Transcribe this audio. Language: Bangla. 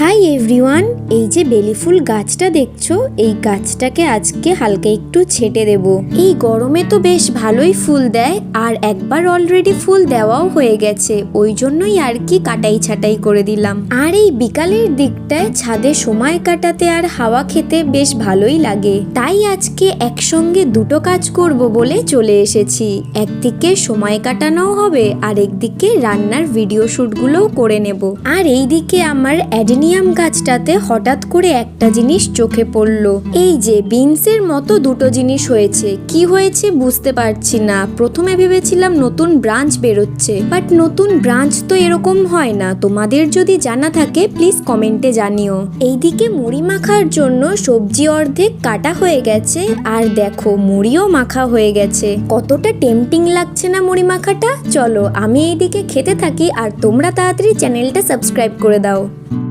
হাই এভরিওয়ান, এই যে বেলি ফুল গাছটা দেখছো, এই গাছটাকে আজকে হালকা একটু ছেটে দেব। এই গরমে তো বেশ ভালোই ফুল দেয়, আর একবার অলরেডি ফুল দেওয়াও হয়ে গেছে, ওই জন্যই আর কি কাটাই ছাটাই করে দিলাম। আর এই বিকালের দিকটায় ছাদে সময় কাটাতে আর হাওয়া খেতে বেশ ভালোই লাগে, তাই আজকে একসঙ্গে দুটো কাজ করব বলে চলে এসেছি। একদিকে সময় কাটানোও হবে, আর একদিকে রান্নার ভিডিও শুটগুলোও করে নেব। আর এইদিকে আমার অ্যাডেনিয়াম গাছটাতে হঠাৎ করে একটা জিনিস চোখে পড়লো। এই যে বিনসের মতো দুটো জিনিস হয়েছে, কি হয়েছে বুঝতে পারছি না। প্রথমে ভেবেছিলাম নতুন ব্রাঞ্চ বেরোচ্ছে, বাট নতুন ব্রাঞ্চ তো এরকম হয় না। তোমাদের যদি জানা থাকে প্লিজ কমেন্টে জানিও। এইদিকে মুড়ি মাখার জন্য সবজি অর্ধেক কাটা হয়ে গেছে, আর দেখো মুড়িও মাখা হয়ে গেছে। কতটা টেম্পটিং লাগছে না মুড়ি মাখাটা। চলো আমি এইদিকে খেতে থাকি, আর তোমরা তাড়াতাড়ি চ্যানেলটা সাবস্ক্রাইব করে দাও।